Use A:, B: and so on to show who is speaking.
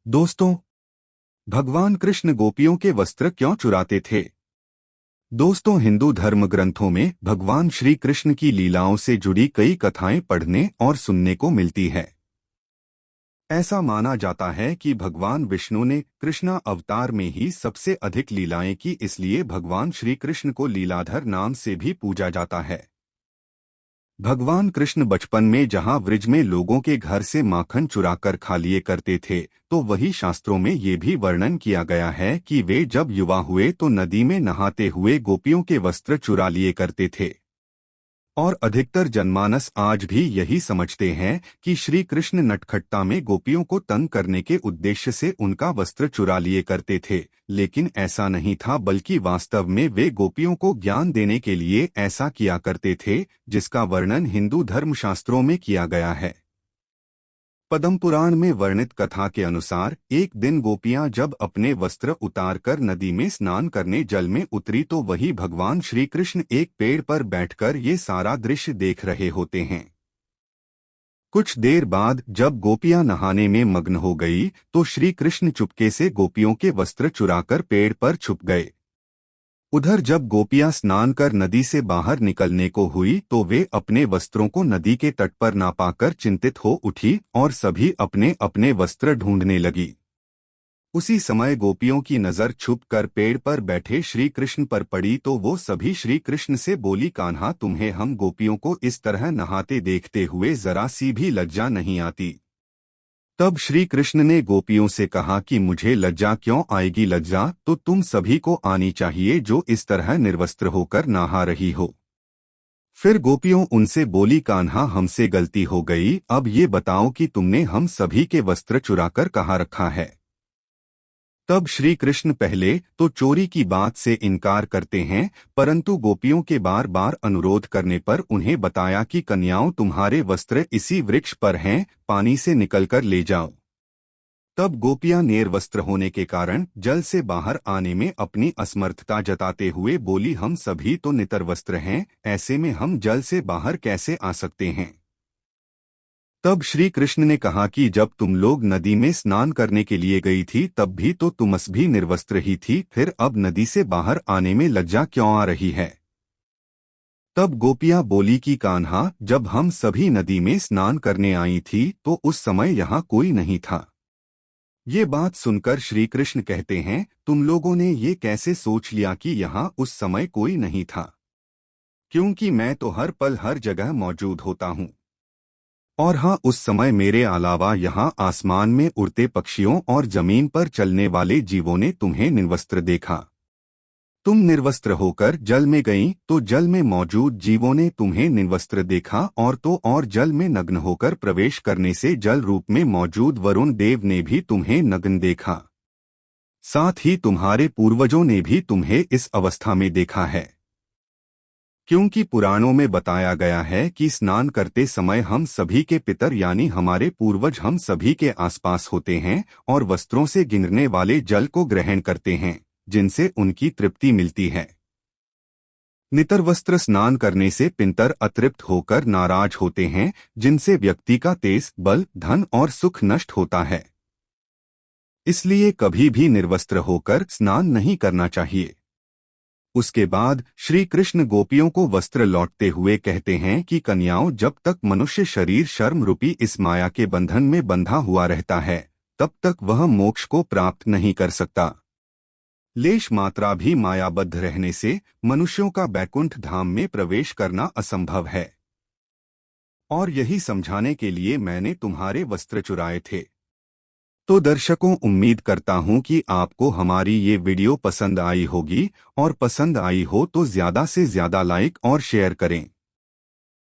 A: दोस्तों, भगवान कृष्ण गोपियों के वस्त्र क्यों चुराते थे? दोस्तों, हिंदू धर्म ग्रंथों में भगवान श्री कृष्ण की लीलाओं से जुड़ी कई कथाएं पढ़ने और सुनने को मिलती है। ऐसा माना जाता है कि भगवान विष्णु ने कृष्णा अवतार में ही सबसे अधिक लीलाएं की, इसलिए भगवान श्री कृष्ण को लीलाधर नाम से भी पूजा जाता है। भगवान कृष्ण बचपन में जहां व्रज में लोगों के घर से माखन चुराकर खा लिए करते थे, तो वही शास्त्रों में ये भी वर्णन किया गया है कि वे जब युवा हुए तो नदी में नहाते हुए गोपियों के वस्त्र चुरा लिए करते थे। और अधिकतर जनमानस आज भी यही समझते हैं कि श्री कृष्ण नटखट्टा में गोपियों को तंग करने के उद्देश्य से उनका वस्त्र चुरा लिए करते थे, लेकिन ऐसा नहीं था, बल्कि वास्तव में वे गोपियों को ज्ञान देने के लिए ऐसा किया करते थे, जिसका वर्णन हिंदू धर्मशास्त्रों में किया गया है। पद्म पुराण में वर्णित कथा के अनुसार एक दिन गोपियां जब अपने वस्त्र उतारकर नदी में स्नान करने जल में उतरी तो वही भगवान श्री कृष्ण एक पेड़ पर बैठकर ये सारा दृश्य देख रहे होते हैं। कुछ देर बाद जब गोपियां नहाने में मग्न हो गई तो श्री कृष्ण चुपके से गोपियों के वस्त्र चुराकर पेड़ पर छुप गए। उधर जब गोपियां स्नान कर नदी से बाहर निकलने को हुई तो वे अपने वस्त्रों को नदी के तट पर ना पाकर चिंतित हो उठी और सभी अपने अपने वस्त्र ढूंढने लगी। उसी समय गोपियों की नजर छुप कर पेड़ पर बैठे श्री कृष्ण पर पड़ी तो वो सभी श्री कृष्ण से बोली, कान्हा, तुम्हें हम गोपियों को इस तरह नहाते देखते हुए जरा सी भी लज्जा नहीं आती? तब श्री कृष्ण ने गोपियों से कहा कि मुझे लज्जा क्यों आएगी? लज्जा तो तुम सभी को आनी चाहिए जो इस तरह निर्वस्त्र होकर नहा रही हो। फिर गोपियों उनसे बोली, कान्हा, हमसे गलती हो गई, अब ये बताओ कि तुमने हम सभी के वस्त्र चुराकर कहाँ रखा है? तब श्री कृष्ण पहले तो चोरी की बात से इनकार करते हैं, परंतु गोपियों के बार बार अनुरोध करने पर उन्हें बताया कि कन्याओं, तुम्हारे वस्त्र इसी वृक्ष पर हैं, पानी से निकलकर ले जाओ। तब गोपियां निर्वस्त्र होने के कारण जल से बाहर आने में अपनी असमर्थता जताते हुए बोली, हम सभी तो नितरवस्त्र हैं, ऐसे में हम जल से बाहर कैसे आ सकते हैं? तब श्री कृष्ण ने कहा कि जब तुम लोग नदी में स्नान करने के लिए गई थी तब भी तो तुम भी निर्वस्त्र ही थी, फिर अब नदी से बाहर आने में लज्जा क्यों आ रही है? तब गोपियां बोली कि कान्हा, जब हम सभी नदी में स्नान करने आई थी तो उस समय यहाँ कोई नहीं था। ये बात सुनकर श्री कृष्ण कहते हैं, तुम लोगों ने ये कैसे सोच लिया कि यहाँ उस समय कोई नहीं था? क्योंकि मैं तो हर पल हर जगह मौजूद होता हूँ। और हाँ, उस समय मेरे अलावा यहाँ आसमान में उड़ते पक्षियों और जमीन पर चलने वाले जीवों ने तुम्हें निर्वस्त्र देखा। तुम निर्वस्त्र होकर जल में गईं तो जल में मौजूद जीवों ने तुम्हें निर्वस्त्र देखा, और तो और जल में नग्न होकर प्रवेश करने से जल रूप में मौजूद वरुण देव ने भी तुम्हें नग्न देखा। साथ ही तुम्हारे पूर्वजों ने भी तुम्हें इस अवस्था में देखा है। क्योंकि पुराणों में बताया गया है कि स्नान करते समय हम सभी के पितर यानी हमारे पूर्वज हम सभी के आसपास होते हैं और वस्त्रों से गिरने वाले जल को ग्रहण करते हैं, जिनसे उनकी तृप्ति मिलती है। नितरवस्त्र स्नान करने से पितर अतृप्त होकर नाराज होते हैं, जिनसे व्यक्ति का तेज, बल, धन और सुख नष्ट होता है। इसलिए कभी भी निर्वस्त्र होकर स्नान नहीं करना चाहिए। उसके बाद श्री कृष्ण गोपियों को वस्त्र लौटते हुए कहते हैं कि कन्याओं, जब तक मनुष्य शरीर शर्म रूपी इस माया के बंधन में बंधा हुआ रहता है तब तक वह मोक्ष को प्राप्त नहीं कर सकता। लेश मात्रा भी मायाबद्ध रहने से मनुष्यों का बैकुंठ धाम में प्रवेश करना असंभव है। और यही समझाने के लिए मैंने तुम्हारे वस्त्र चुराए थे। तो दर्शकों, उम्मीद करता हूं कि आपको हमारी ये वीडियो पसंद आई होगी, और पसंद आई हो तो ज़्यादा से ज़्यादा लाइक और शेयर करें।